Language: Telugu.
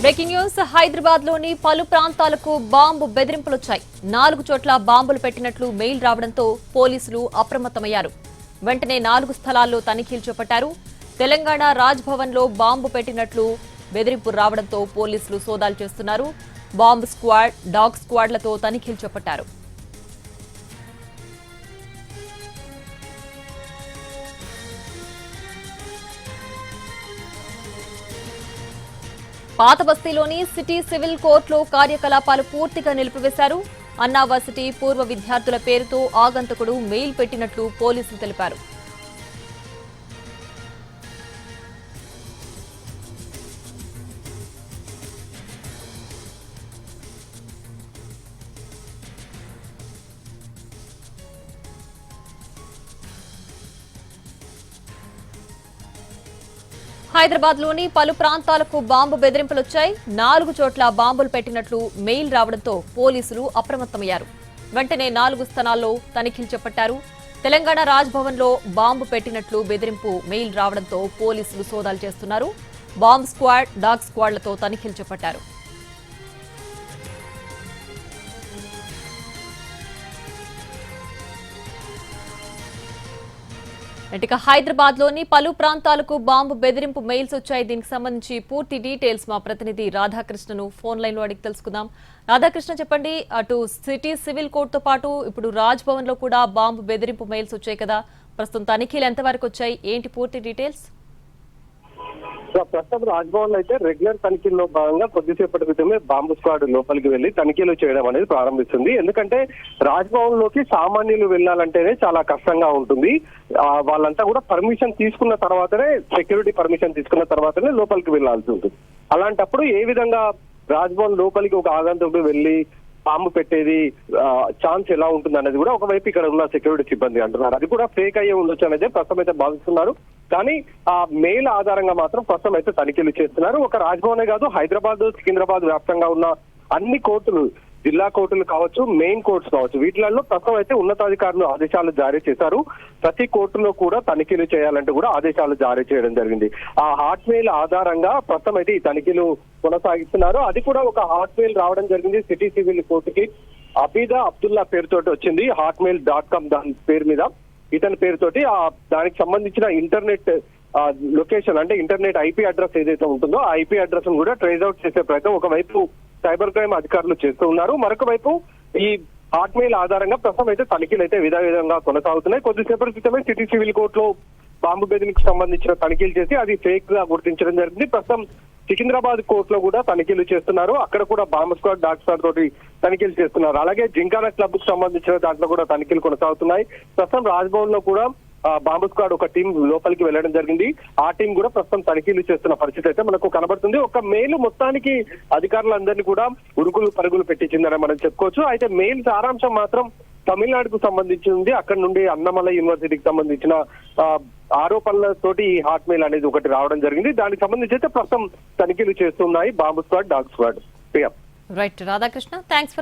బ్రేకింగ్ న్యూస్ హైదరాబాద్ లోని పలు ప్రాంతాలకు బాంబు బెదిరింపులొచ్చాయి. 4 చోట్ల బాంబులు పెట్టినట్లు మెయిల్ రావడంతో పోలీసులు అప్రమత్తమయ్యారు. వెంటనే 4 స్థలాల్లో తనిఖీలు చేపట్టారు. తెలంగాణ రాజ్ భవన్ లో బాంబు పెట్టినట్లు బెదిరింపు రావడంతో పోలీసులు సోదాలు చేస్తున్నారు. బాంబ్ స్క్వాడ్, డాగ్ స్క్వాడ్లతో తనిఖీలు చేపట్టారు. పాత బస్తీలోని సిటీ సివిల్ కోర్టులో కార్యకలాపాలు పూర్తిగా నిలిపివేశారు. అన్నా వర్సిటీ పూర్వ విద్యార్థుల పేరుతో ఆగంతకుడు మెయిల్ పెట్టినట్లు పోలీసులు తెలిపారు. హైదరాబాద్ లోని పలు ప్రాంతాలకు బాంబు బెదిరింపులొచ్చాయి. 4 చోట్ల బాంబులు పెట్టినట్లు మెయిల్ రావడంతో పోలీసులు అప్రమత్తమయ్యారు. వెంటనే 4 స్థానాల్లో తనిఖీలు చేపట్టారు. తెలంగాణ రాజ్ భవన్ లో బాంబు పెట్టినట్లు బెదిరింపు మెయిల్ రావడంతో పోలీసులు సోదాలు చేస్తున్నారు. బాంబ్ స్క్వాడ్, డాగ్ స్క్వాడ్లతో తనిఖీలు చేపట్టారు. ఇక హైదరాబాద్ లోని పలు ప్రాంతాలకు బాంబు బెదిరింపు మెయిల్స్ వచ్చాయి. దీనికి సంబంధించి పూర్తి డీటెయిల్స్ మా ప్రతినిధి రాధాకృష్ణను ఫోన్ లైన్ లో అడిగి తెలుసుకుందాం. రాధాకృష్ణ, చెప్పండి, అటు సిటీ సివిల్ కోర్టుతో పాటు ఇప్పుడు రాజ్ భవన్ లో కూడా బాంబు బెదిరింపు మెయిల్స్ వచ్చాయి కదా, ప్రస్తుతం తనిఖీలు ఎంతవరకు వచ్చాయి, ఏంటి పూర్తి డీటెయిల్స్? ప్రస్తుతం రాజ్భవన్ లో అయితే రెగ్యులర్ తనిఖీల్లో భాగంగా కొద్దిసేపటి క్రితమే బాంబు స్క్వాడ్ లోపలికి వెళ్లి తనిఖీలు చేయడం అనేది ప్రారంభిస్తుంది. ఎందుకంటే రాజ్భవన్ లోకి సామాన్యులు వెళ్లాలంటేనే చాలా కష్టంగా ఉంటుంది. వాళ్ళంతా కూడా పర్మిషన్ తీసుకున్న తర్వాతనే, సెక్యూరిటీ పర్మిషన్ తీసుకున్న తర్వాతనే లోపలికి వెళ్లాల్సి ఉంటుంది. అలాంటప్పుడు ఏ విధంగా రాజ్భవన్ లోపలికి ఒక ఆగంతుడు వెళ్లి బాంబు పెట్టేది ఛాన్స్ ఎలా ఉంటుంది అనేది కూడా ఒకవైపు ఇక్కడ ఉన్న సెక్యూరిటీ సిబ్బంది అంటున్నారు. అది కూడా ఫేక్ అయ్యే ఉండొచ్చు అనేది ప్రస్తుతం అయితే భావిస్తున్నారు. కానీ ఆ మెయిల్ ఆధారంగా మాత్రం ప్రస్తుతం అయితే తనిఖీలు చేస్తున్నారు. ఒక రాజ్భవనే కాదు, హైదరాబాద్, సికింద్రాబాద్ వ్యాప్తంగా ఉన్న అన్ని కోర్టులు, జిల్లా కోర్టులు కావచ్చు, మెయిన్ కోర్ట్స్ కావచ్చు, వీటిలలో ప్రస్తుతం అయితే ఉన్నతాధికారులు ఆదేశాలు జారీ చేశారు. ప్రతి కోర్టులో కూడా తనిఖీలు చేయాలంటూ కూడా ఆదేశాలు జారీ చేయడం జరిగింది. ఆ హాట్ మెయిల్ ఆధారంగా ప్రస్తుతం అయితే ఈ తనిఖీలు కొనసాగిస్తున్నారు. అది కూడా ఒక హాట్ మెయిల్ రావడం జరిగింది సిటీ సివిల్ కోర్టుకి. అబీదా అబ్దుల్లా పేరుతోటి వచ్చింది. hotmail.com దాని పేరు మీద, ఇతని పేరుతోటి దానికి సంబంధించిన ఇంటర్నెట్ లొకేషన్, అంటే ఇంటర్నెట్ ఐపీ అడ్రస్ ఏదైతే ఉంటుందో ఆ ఐపీ అడ్రస్ కూడా ట్రేస్ అవుట్ చేసే ప్రయత్నం ఒకవైపు సైబర్ క్రైమ్ అధికారులు చేస్తూ ఉన్నారు. మరొక వైపు ఈ హాట్ మెయిల్ ఆధారంగా ప్రస్తుతం అయితే తనిఖీలు అయితే విధంగా కొనసాగుతున్నాయి. కొద్దిసేపటి క్రితమే సిటీ సివిల్ కోర్టులో బాంబు బెదిరింపుకు సంబంధించిన తనిఖీలు చేసి అది ఫేక్ గా గుర్తించడం జరిగింది. ప్రస్తుతం సికింద్రాబాద్ కోర్టులో కూడా తనిఖీలు చేస్తున్నారు. అక్కడ కూడా బాంబు స్క్వాడ్, డాగ్ స్క్వాడ్ తోటి తనిఖీలు చేస్తున్నారు. అలాగే జింకానా క్లబ్ కు సంబంధించిన దాంట్లో కూడా తనిఖీలు కొనసాగుతున్నాయి. ప్రస్తుతం రాజ్భవన్ లో కూడా బాంబు స్క్వాడ్ ఒక టీం లోపలికి వెళ్లడం జరిగింది. ఆ టీం కూడా ప్రస్తుతం తనిఖీలు చేస్తున్న పరిస్థితి అయితే మనకు కనబడుతుంది. ఒక మెయిల్ మొత్తానికి అధికారులందరినీ కూడా ఉరుకులు పరుగులు పెట్టించిందని మనం చెప్పుకోవచ్చు. అయితే మెయిల్ సారాంశం మాత్రం తమిళనాడుకు సంబంధించింది. అక్కడ నుండి అన్నమలై యూనివర్సిటీకి సంబంధించిన ఆరోపణలతోటి ఈ హాట్ మెయిల్ అనేది ఒకటి రావడం జరిగింది. దానికి సంబంధించి అయితే ప్రస్తుతం తనిఖీలు చేస్తున్నాయి bomb squad, dog squad. Right Radhakrishna, thanks for